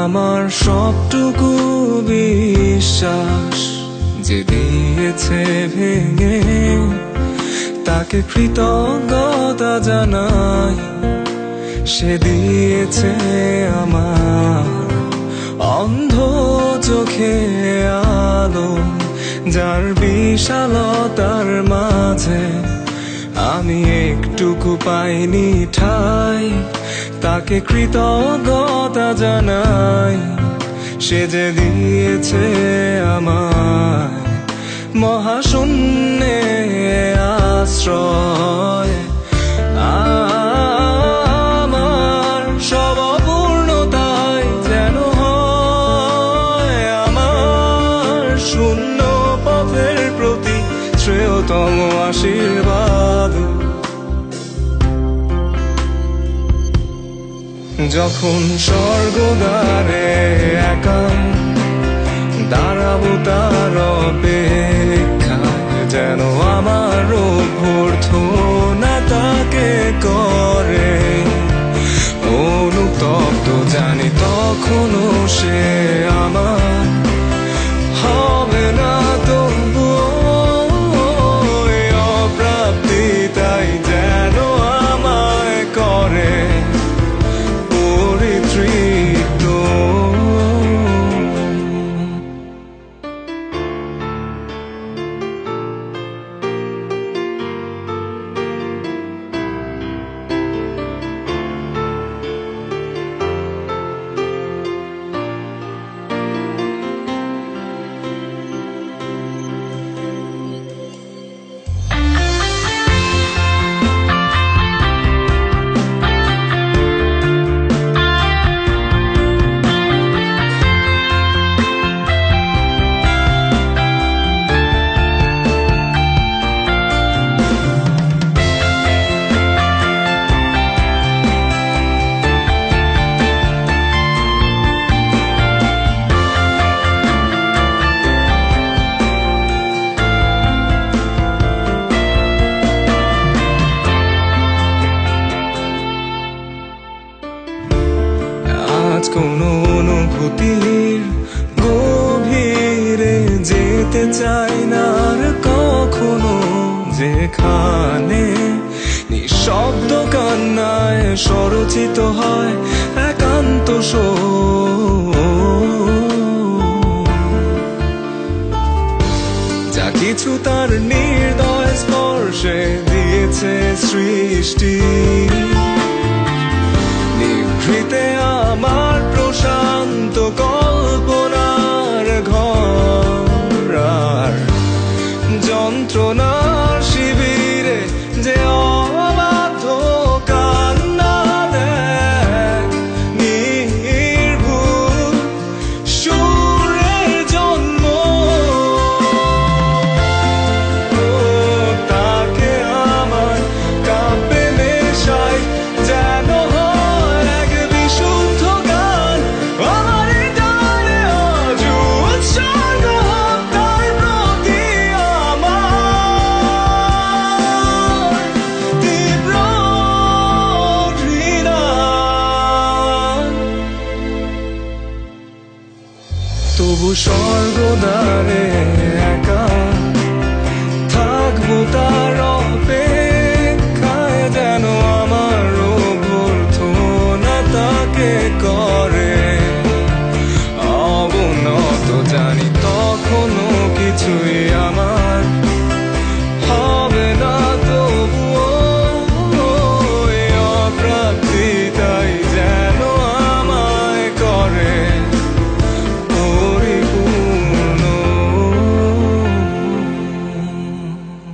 আমার সবটুকু বিশ্বাস যে দিয়েছে ভেঙে, তাকে কৃতজ্ঞতা জানাই। সে দিয়েছে আমার অন্ধ চোখে আলো, যার বিশালতার মাঝে আমি একটুকু পাইনি ঠাই। তাকে কৃতজ্ঞতা জানাই। সে যে দিয়েছে আমায় মহাশূন্যে আশ্রয়। আমার সব অপূর্ণতায় যেন হয় আমার শূন্য পথের প্রতি শ্রেয়তম আশীর্বাদ। যখন স্বর্গদ্বারে একা দাঁড়াবো তার অপেক্ষায়, যেন আমার অভ্যর্থনা তাকে করে অনুতপ্ত। জানি তখনও সে আমার হবে না তবুও অপ্রাপ্তি, তাই যেন আমায় করে পরিতৃপ্ত। আজ কোনো অনুভূতির গভীরে যেতে চাই না আর কখনো, যেখানে নিঃশব্দ কান্নায় স্বরচিত হয় একান্ত শোক। যা কিছু তার নির্দয় স্পর্শে দিয়েছে সৃষ্টি, নিভৃতে আমার প্রশান্ত কল্পনার ঘর। আর যন্ত্রণার শিবিরে যে অবাধ্য কান্না দেয়, নির্ভুল সুরের জন্ম, তাকে আমার কাব্যে মেশাই যেন তবু স্বর্গদ্বারে একা থাকবো তার